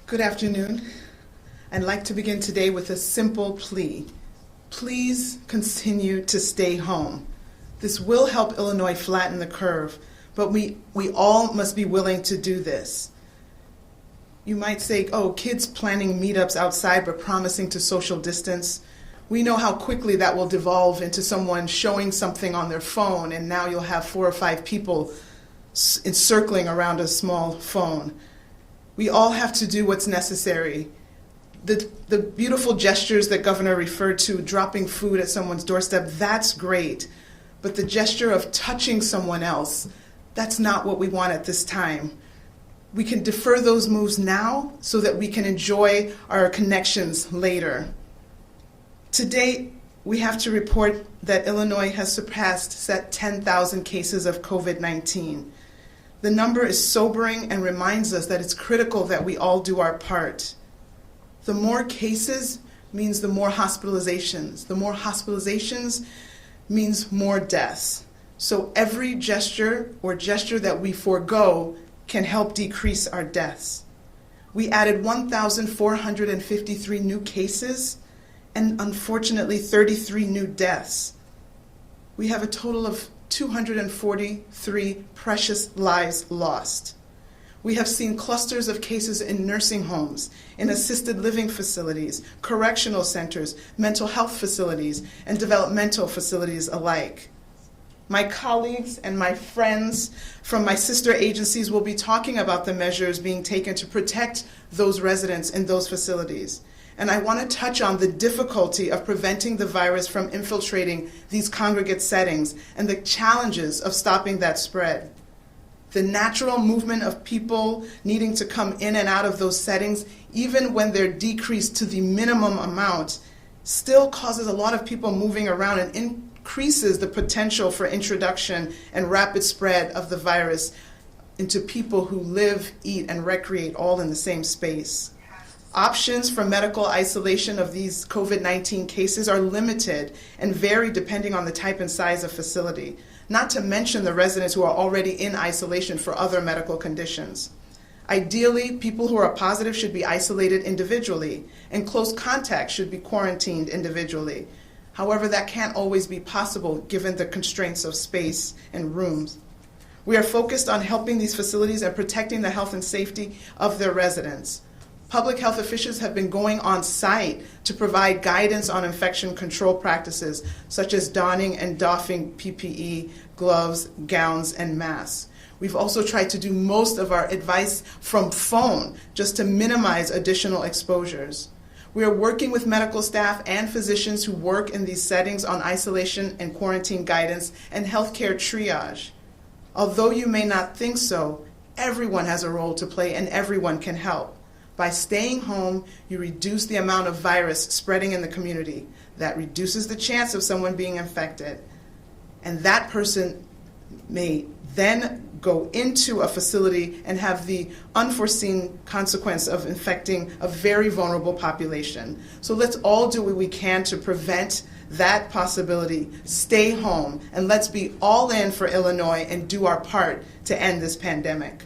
Good afternoon. I'd like to begin today with a simple plea. Please continue to stay home. This will help Illinois flatten the curve, but we all must be willing to do this. You might say, oh, kids planning meetups outside but promising to social distance. We know how quickly that will devolve into someone showing something on their phone, and now you'll have 4 or 5 people encircling around a small phone. We all have to do what's necessary. The beautiful gestures that Governor referred to, dropping food at someone's doorstep, that's great. But the gesture of touching someone else, that's not what we want at this time. We can defer those moves now so that we can enjoy our connections later. To date, we have to report that Illinois has surpassed 10,000 cases of COVID-19. The number is sobering and reminds us that it's critical that we all do our part. The more cases means the more hospitalizations. The more hospitalizations means more deaths. So every gesture that we forego can help decrease our deaths. We added 1,453 new cases and unfortunately 33 new deaths. We have a total of 243 precious lives lost. We have seen clusters of cases in nursing homes, in assisted living facilities, correctional centers, mental health facilities, and developmental facilities alike. My colleagues and my friends from my sister agencies will be talking about the measures being taken to protect those residents in those facilities. And I want to touch on the difficulty of preventing the virus from infiltrating these congregate settings and the challenges of stopping that spread. The natural movement of people needing to come in and out of those settings, even when they're decreased to the minimum amount, still causes a lot of people moving around and increases the potential for introduction and rapid spread of the virus into people who live, eat, and recreate all in the same space. Options for medical isolation of these COVID-19 cases are limited and vary depending on the type and size of facility, not to mention the residents who are already in isolation for other medical conditions. Ideally, people who are positive should be isolated individually, and close contacts should be quarantined individually. However, that can't always be possible given the constraints of space and rooms. We are focused on helping these facilities and protecting the health and safety of their residents. Public health officials have been going on site to provide guidance on infection control practices, such as donning and doffing PPE, gloves, gowns, and masks. We've also tried to do most of our advice from phone just to minimize additional exposures. We are working with medical staff and physicians who work in these settings on isolation and quarantine guidance and healthcare triage. Although you may not think so, everyone has a role to play and everyone can help. By staying home, you reduce the amount of virus spreading in the community. That reduces the chance of someone being infected. And that person may then go into a facility and have the unforeseen consequence of infecting a very vulnerable population. So let's all do what we can to prevent that possibility. Stay home, and let's be all in for Illinois and do our part to end this pandemic.